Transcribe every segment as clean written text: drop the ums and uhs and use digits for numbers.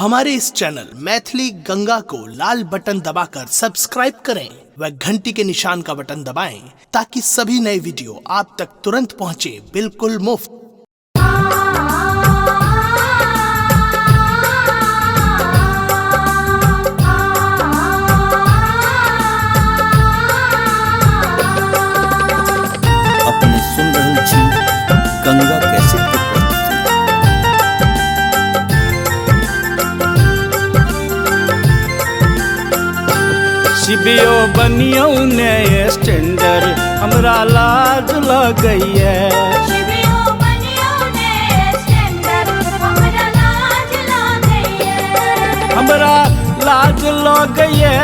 हमारे इस चैनल मैथिली गंगा को लाल बटन दबाकर सब्सक्राइब करें व घंटी के निशान का बटन दबाएं ताकि सभी नए वीडियो आप तक तुरंत पहुंचे बिल्कुल मुफ्त। अपने सुन रहे छी गंगा कैसे शिबियो बनियो ने स्टैंडर हमरा लाज लगैया। शिबियो बनियो ने स्टैंडर हमरा लाज लगैया। हमरा लाज लगैया,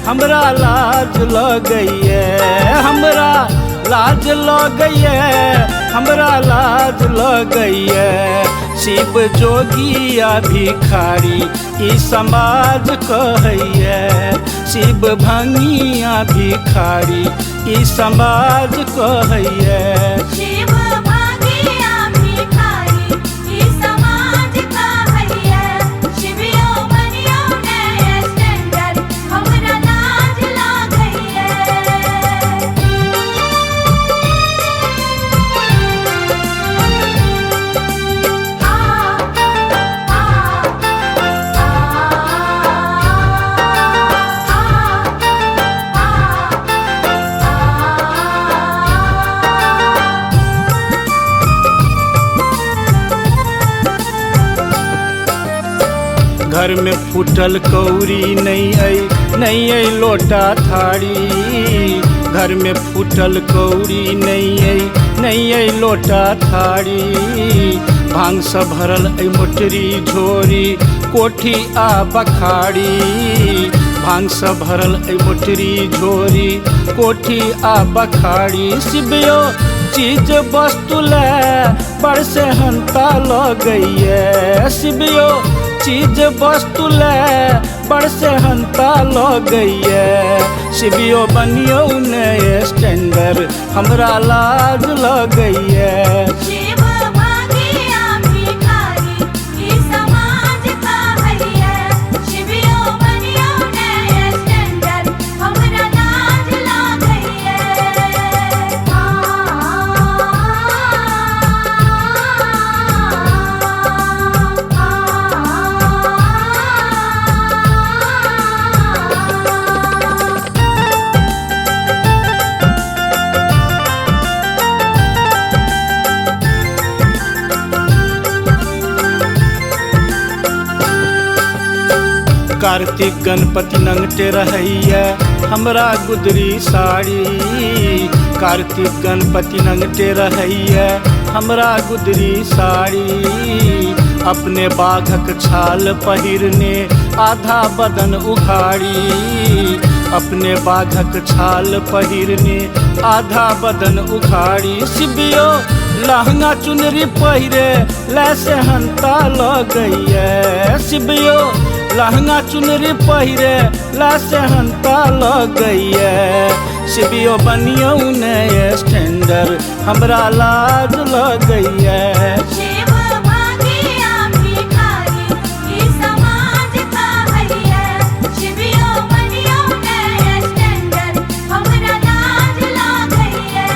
हमरा लाज लगैया, हमरा लाज लगैया, हमरा लाज लगैया। शिव जोगिया भिखारी ई समाज कहैया। शिव भंगिया भिखारी ई समाज कहैया। शिव भागिया भिखारी ई समाज कहैया। शिबियो बनियो ने स्टैंडर हमरा लाज लगैया। घर में फूटल कौड़ी नहीं आई लोटा थारी। घर में फूटल कौड़ी नहीं आई लोटा थारी। भांग से भरल आई मोटरी झोरी कोठी आ बखाड़ी। भांग से भरल आई मोटरी झोरी कोठी आ बखाड़ी। शिबियो चीज वस्तु ले बड़ से हंता लगैया। शिबियो चीज वस्तु ले बड़ से हंता लगैया। शिबियो बनियो ने स्टैंडर हमरा लाज लगैया। शिव भागिया भिखारी ई समाज कहैया। शिबियो बनियो ने स्टैंडर हमरा लाज लगैया। कार्तिक गणपति नंगटे रहैया हमरा गुदरी साड़ी। कार्तिक गणपति नंगटे रहैया हमरा गुदरी साड़ी। अपने बाघक छाल पहिरने आधा बदन उघाड़ी। अपने बाघक छाल पहिरने आधा बदन उघाड़ी। शिबियो लहंगा चुनरी पहिरे लैसे हंता लगैया। शिबियो लहंगा चुनरी पहिरे लैसे हंता लगैया। शिबियो बनियो ने स्टैंडर हमरा लाज लगैया। शिव भागिया भिखारी ई समाज कहैया। शिबियो बनियो ने स्टैंडर हमरा लाज लगैया।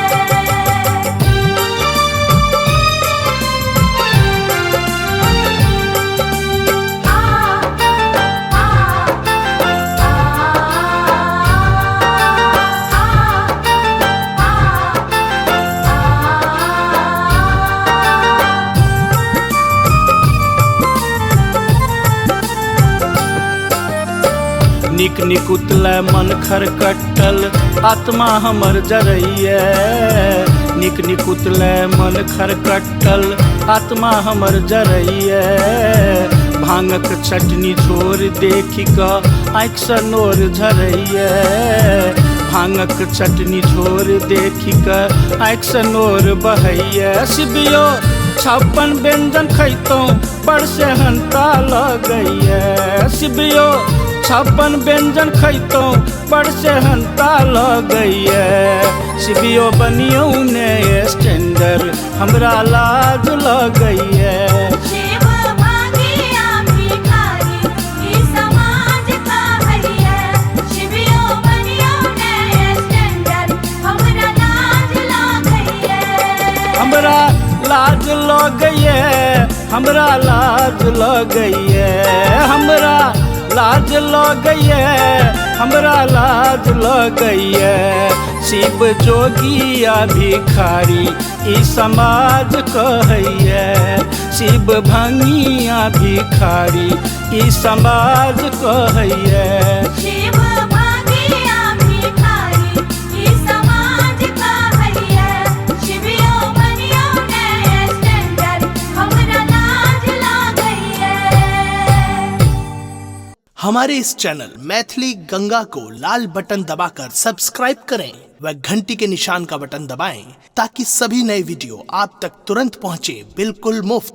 निक निक उतलै मन खरकटल आत्मा हमर जरैया। निक निक उतलै मन खरकटल आत्मा हमर जरैया। भांगक चटनी झोर देखि कऽ आँखि से नोर झरैया। भांगक चटनी झोर देखि कऽ आँखि से नोर बहैया। शिबियो 56 व्यंजन खैतौं बड़ से हंता लगैया। शिबियो 56 व्यंजन खैतौं बड़ से हंता लगैया। शिबियो बनियो ने स्टैंडर हमरा लाज लगैया। शिव भागिया भिखारी लाज लगैए, हमरा लाज लगैए, हमरा लाज लगैए। शिव जोगिया भिखारी ई समाज कहैए, शिव भंगिया भिखारी ई समाज कहैए। शिव भागिया भिखारी ई समाज कहैया, शिवियो मनियो ने स्टैंडर्ड हमरा लाज लागैया। हमारे इस चैनल मैथिली गंगा को लाल बटन दबाकर सब्सक्राइब करें व घंटी के निशान का बटन दबाएं ताकि सभी नए वीडियो आप तक तुरंत पहुंचे बिल्कुल मुफ्त।